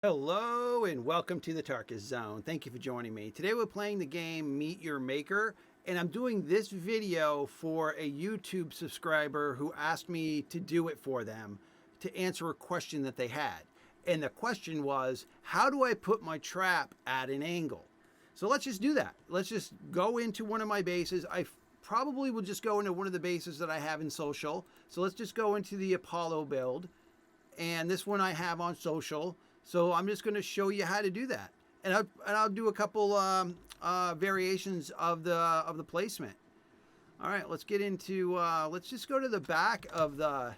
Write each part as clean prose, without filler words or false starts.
Hello and welcome to the Tarkus Zone. Thank you for joining me. Today we're playing the game Meet Your Maker, and I'm doing this video for a YouTube subscriber who asked me to do it for them to answer a question that they had. And the question was, how do I put my trap at an angle? So let's just do that. Let's just go into one of my bases. I probably will just go into one of the bases that I have in social. So let's just go into the Apollo build. And this one I have on social. So I'm just going to show you how to do that, and I'll do a couple variations of the placement. All right, let's get into. Let's just go to the back of the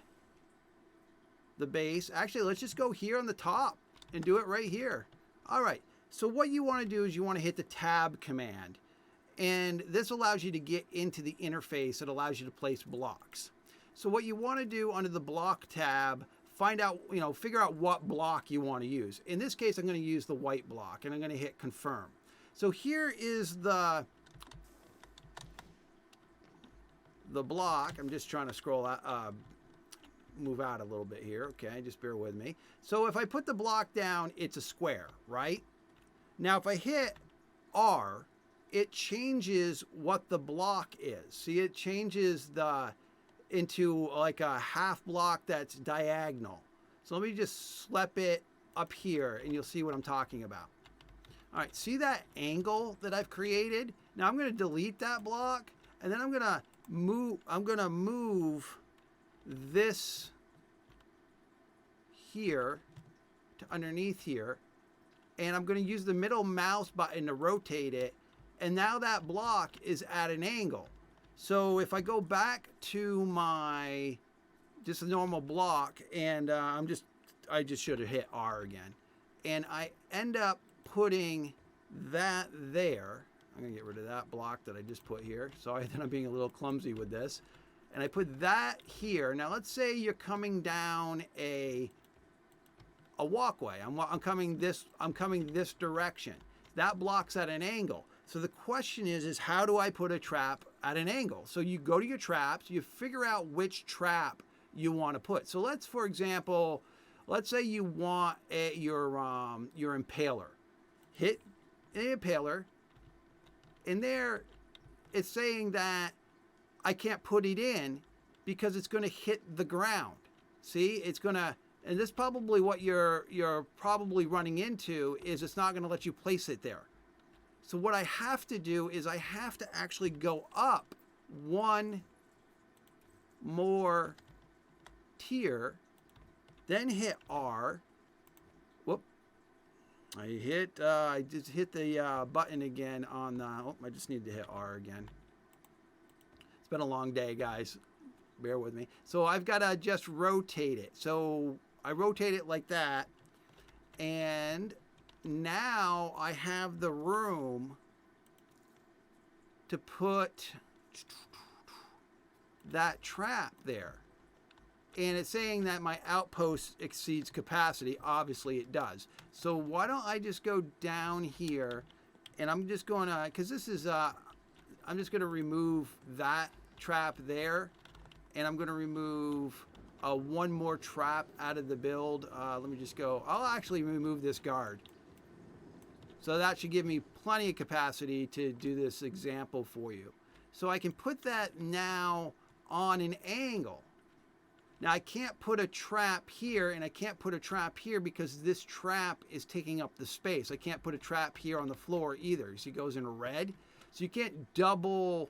base. Actually, let's just go here on the top and do it right here. All right. So what you want to do is you want to hit the Tab command, and this allows you to get into the interface. It allows you to place blocks. So what you want to do under the block tab, figure out what block you want to use. In this case, I'm going to use the white block, and I'm going to hit confirm. So here is the block. I'm just trying to scroll out, move out a little bit here. Okay, just bear with me. So if I put the block down, it's a square, right? Now if I hit R, it changes what the block is. See, it changes into like a half block that's diagonal. So let me just slap it up here and you'll see what I'm talking about. All right, see that angle that I've created? Now I'm going to delete that block, and then I'm going to move this here to underneath here, and I'm going to use the middle mouse button to rotate it, and now that block is at an angle. So if I go back to my just a normal block, and I just should have hit R again, and I end up putting that there. I'm gonna get rid of that block that I just put here. Sorry that I'm being a little clumsy with this. And I put that here. Now let's say you're coming down a walkway. I'm coming this direction. That block's at an angle. So the question is how do I put a trap at an angle? So you go to your traps, you figure out which trap you want to put. So for example, let's say you want your impaler. Hit the impaler, and there it's saying that I can't put it in because it's going to hit the ground. See, it's going to, and this is probably what you're probably running into, is it's not going to let you place it there. So what I have to do is I have to actually go up one more tier, then hit R. Whoop. I just hit the button again on the, I just need to hit R again. It's been a long day, guys. Bear with me. So I've got to just rotate it. So I rotate it like that, and now I have the room to put that trap there. And it's saying that my outpost exceeds capacity. Obviously it does. So why don't I just go down here, and I'm just going to, because this is, I'm just going to remove that trap there, and I'm going to remove one more trap out of the build. Let me just go, I'll actually remove this guard. So that should give me plenty of capacity to do this example for you. So I can put that now on an angle. Now I can't put a trap here, and I can't put a trap here because this trap is taking up the space. I can't put a trap here on the floor either. See, it goes in red. So you can't double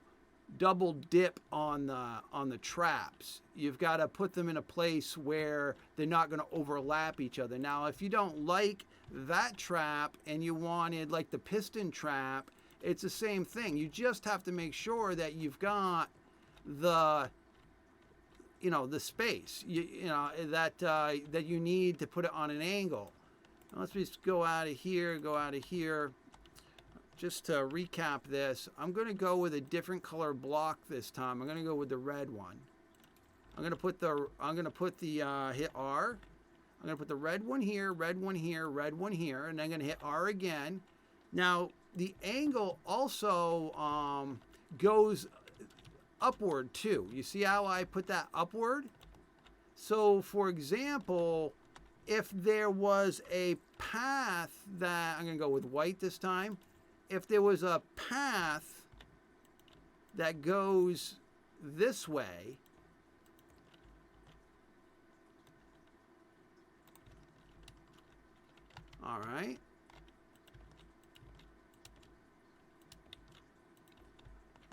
dip on the traps. You've got to put them in a place where they're not going to overlap each other. Now, if you don't like that trap and you wanted like the piston trap, it's the same thing. You just have to make sure that you've got the space that you need to put it on an angle. Now, let's just go out of here. Just to recap this, I'm going to go with a different color block this time. I'm going to go with the red one. I'm going to put the hit R. I'm going to put the red one here, red one here, red one here, and I'm going to hit R again. Now, the angle also goes upward too. You see how I put that upward? So, for example, if there was a path that, I'm going to go with white this time. If there was a path that goes this way, all right.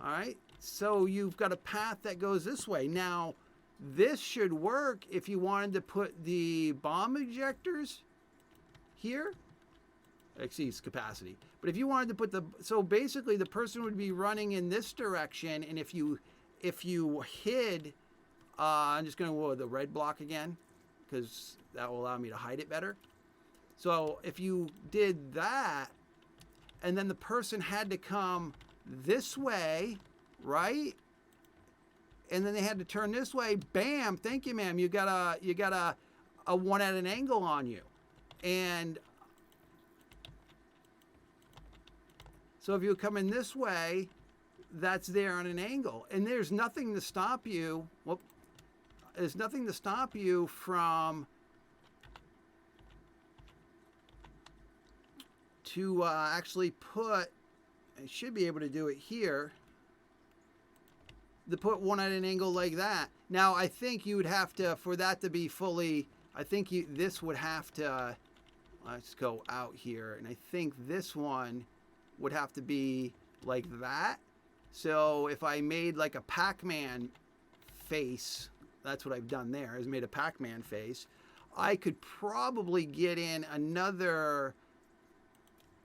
All right, so you've got a path that goes this way. Now, this should work if you wanted to put the bomb ejectors here. Exceeds capacity. But if you wanted to put the, so basically the person would be running in this direction, and if you hid, I'm just going to go with the red block again, because that will allow me to hide it better. So if you did that, and then the person had to come this way, right? And then they had to turn this way. Bam! Thank you, ma'am. You got a one at an angle on you, and so if you come in this way, that's there on an angle, and there's nothing to stop you. Well, there's nothing to stop you from actually put. I should be able to do it here. To put one at an angle like that. Now, I think you would have to, for that to be fully, I think this would have to, let's go out here, and I think this one would have to be like that. So if I made like a Pac-Man face, that's what I've done there, is made a Pac-Man face, I could probably get in another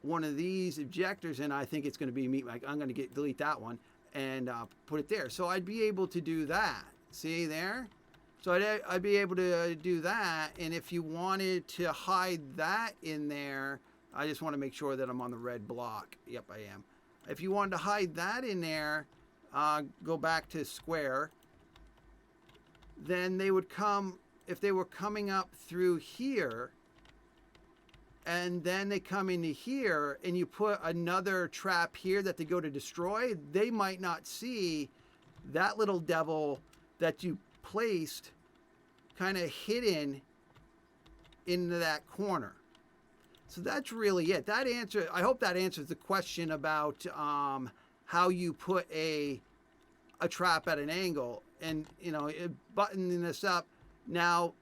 one of these ejectors, and I think it's going to be I'm going to delete that one and put it there. So I'd be able to do that. See there? So I'd be able to do that. And if you wanted to hide that in there, I just want to make sure that I'm on the red block. Yep, I am. If you wanted to hide that in there, go back to square. Then they would come, if they were coming up through here, and then they come into here, and you put another trap here that they go to destroy, they might not see that little devil that you placed kind of hidden into that corner. So that's really it. That answer, I hope that answers the question about how you put a trap at an angle, and buttoning this up. Now,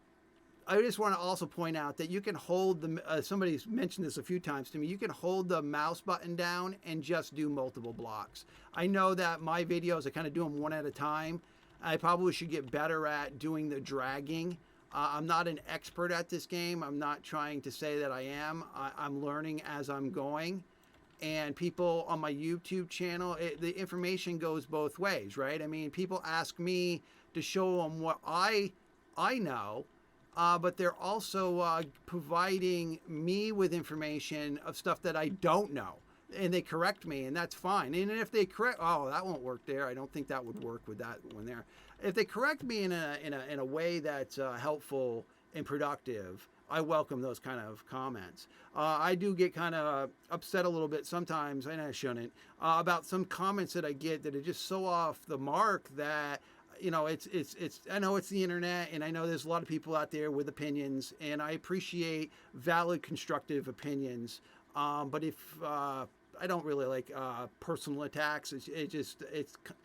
I just want to also point out that you can hold the, somebody's mentioned this a few times to me, you can hold the mouse button down and just do multiple blocks. I know that my videos, I kind of do them one at a time. I probably should get better at doing the dragging. I'm not an expert at this game. I'm not trying to say that I am. I'm learning as I'm going. And people on my YouTube channel, the information goes both ways, right? I mean, people ask me to show them what I know. But they're also providing me with information of stuff that I don't know, and they correct me, and that's fine. And if they correct, oh, that won't work there. I don't think that would work with that one there. If they correct me in a way that's helpful and productive, I welcome those kind of comments. I do get kind of upset a little bit sometimes, and I shouldn't, about some comments that I get that are just so off the mark that. It's I know it's the internet, and I know there's a lot of people out there with opinions, and I appreciate valid, constructive opinions. But if I don't really like personal attacks, it's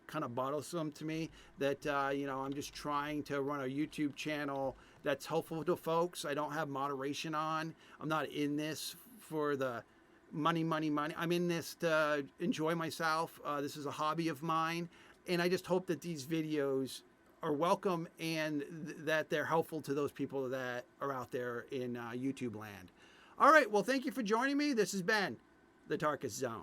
kind of bothersome to me that I'm just trying to run a YouTube channel that's helpful to folks. I don't have moderation on. I'm not in this for the money. I'm in this to enjoy myself. This is a hobby of mine. And I just hope that these videos are welcome and that they're helpful to those people that are out there in YouTube land. All right, well, thank you for joining me. This has been the Tarkus Zone.